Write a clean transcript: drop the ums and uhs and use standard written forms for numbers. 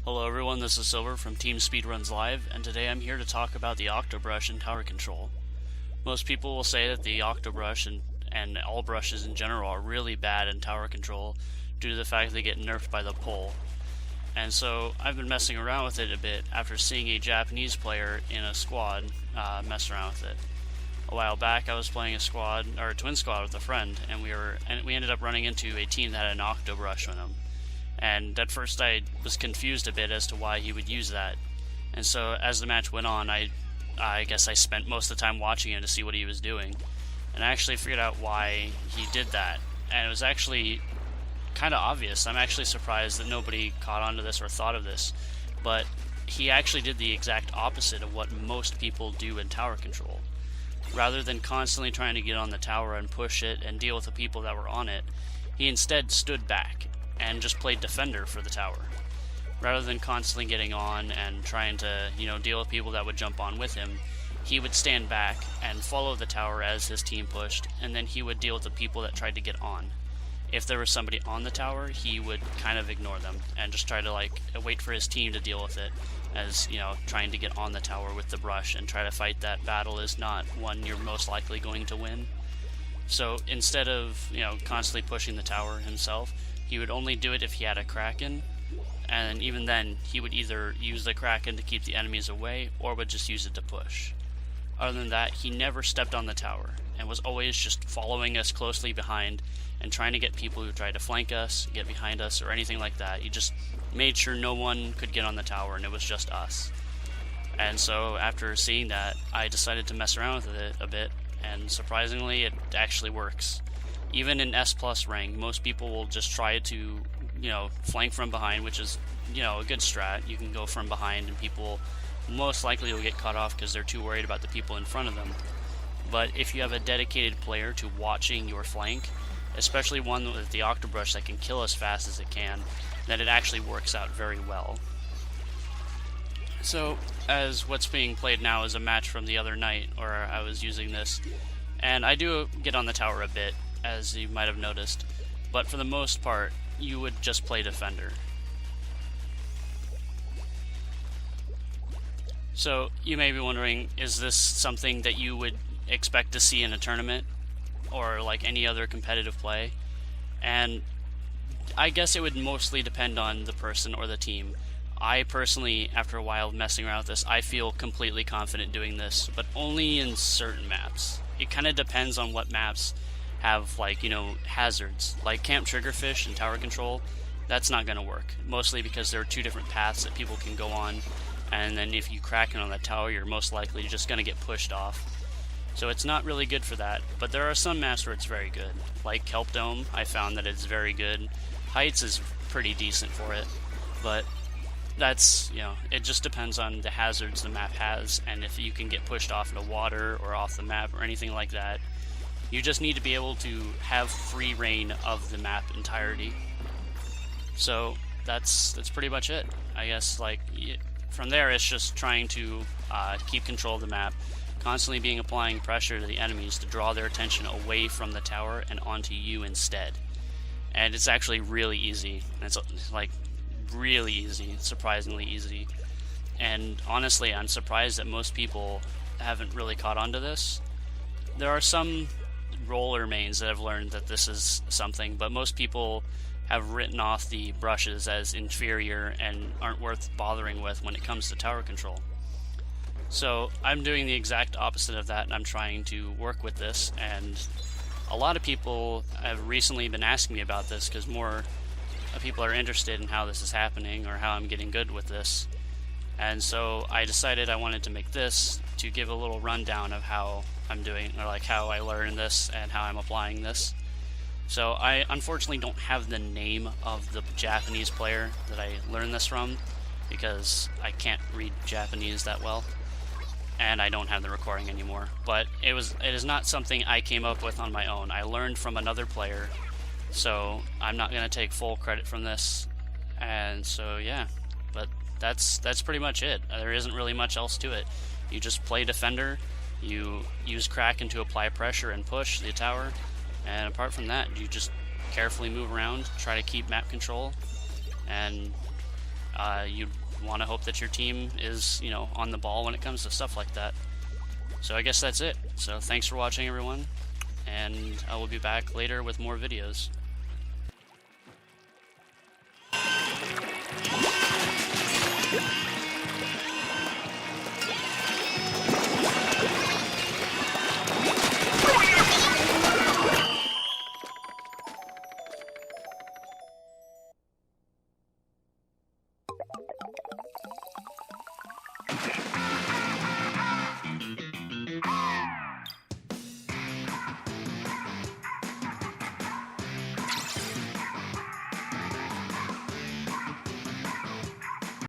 Hello everyone, this is Silver from Team Speedruns Live, and today I'm here to talk about the Octobrush and tower control. Most people will say that the Octobrush and all brushes in general are really bad in tower control due to the fact they get nerfed by the pull. And so I've been messing around with it a bit after seeing a Japanese player in a squad mess around with it. A while back I was playing a twin squad with a friend, and we ended up running into a team that had an Octobrush on them. And at first I was confused a bit as to why he would use that. And so as the match went on, I guess I spent most of the time watching him to see what he was doing. And I actually figured out why he did that. And it was actually kind of obvious. I'm actually surprised that nobody caught on to this or thought of this. But he actually did the exact opposite of what most people do in tower control. Rather than constantly trying to get on the tower and push it and deal with the people that were on it, he instead stood back and just played defender for the tower. Rather than constantly getting on and trying to, deal with people that would jump on with him, he would stand back and follow the tower as his team pushed, and then he would deal with the people that tried to get on. If there was somebody on the tower, he would kind of ignore them and just try to wait for his team to deal with it, as trying to get on the tower with the brush and try to fight that battle is not one you're most likely going to win. So instead of constantly pushing the tower himself, he would only do it if he had a Kraken, and even then he would either use the Kraken to keep the enemies away or would just use it to push. Other than that, he never stepped on the tower and was always just following us closely behind and trying to get people who tried to flank us, get behind us, or anything like that. He just made sure no one could get on the tower and it was just us. And so after seeing that, I decided to mess around with it a bit, and surprisingly it actually works. Even in S+ rank, most people will just try to, flank from behind, which is, a good strat. You can go from behind and people most likely will get caught off because they're too worried about the people in front of them. But if you have a dedicated player to watching your flank, especially one with the Octobrush that can kill as fast as it can, then it actually works out very well. So, as what's being played now is a match from the other night, or I was using this, and I do get on the tower a bit, as you might have noticed, but for the most part, you would just play defender. So, you may be wondering, is this something that you would expect to see in a tournament, or like any other competitive play? And I guess it would mostly depend on the person or the team. I personally, after a while messing around with this, I feel completely confident doing this, but only in certain maps. It kind of depends on what maps have, hazards. Like Camp Triggerfish and tower control, that's not going to work. Mostly because there are two different paths that people can go on, and then if you crack it on the tower, you're most likely just going to get pushed off. So it's not really good for that, but there are some maps where it's very good. Like Kelp Dome, I found that it's very good. Heights is pretty decent for it, but that's, it just depends on the hazards the map has, and if you can get pushed off into water or off the map or anything like that. You just need to be able to have free reign of the map entirety. So that's pretty much it. I guess from there it's just trying to keep control of the map, constantly applying pressure to the enemies to draw their attention away from the tower and onto you instead. And it's actually really easy. It's really easy, surprisingly easy. And honestly, I'm surprised that most people haven't really caught on to this. There are some roller mains that have learned that this is something, but most people have written off the brushes as inferior and aren't worth bothering with when it comes to tower control. So I'm doing the exact opposite of that, and I'm trying to work with this, and a lot of people have recently been asking me about this because more people are interested in how this is happening or how I'm getting good with this. And so I decided I wanted to make this to give a little rundown of how I'm doing, or how I learned this and how I'm applying this. So I unfortunately don't have the name of the Japanese player that I learned this from because I can't read Japanese that well, and I don't have the recording anymore. But it is not something I came up with on my own. I learned from another player, so I'm not going to take full credit from this. And so yeah, but that's pretty much it. There isn't really much else to it. You just play defender, you use Kraken to apply pressure and push the tower, and apart from that, you just carefully move around, try to keep map control, and you want to hope that your team is, you know, on the ball when it comes to stuff like that. So I guess that's it. So thanks for watching, everyone, and I will be back later with more videos. Yeah.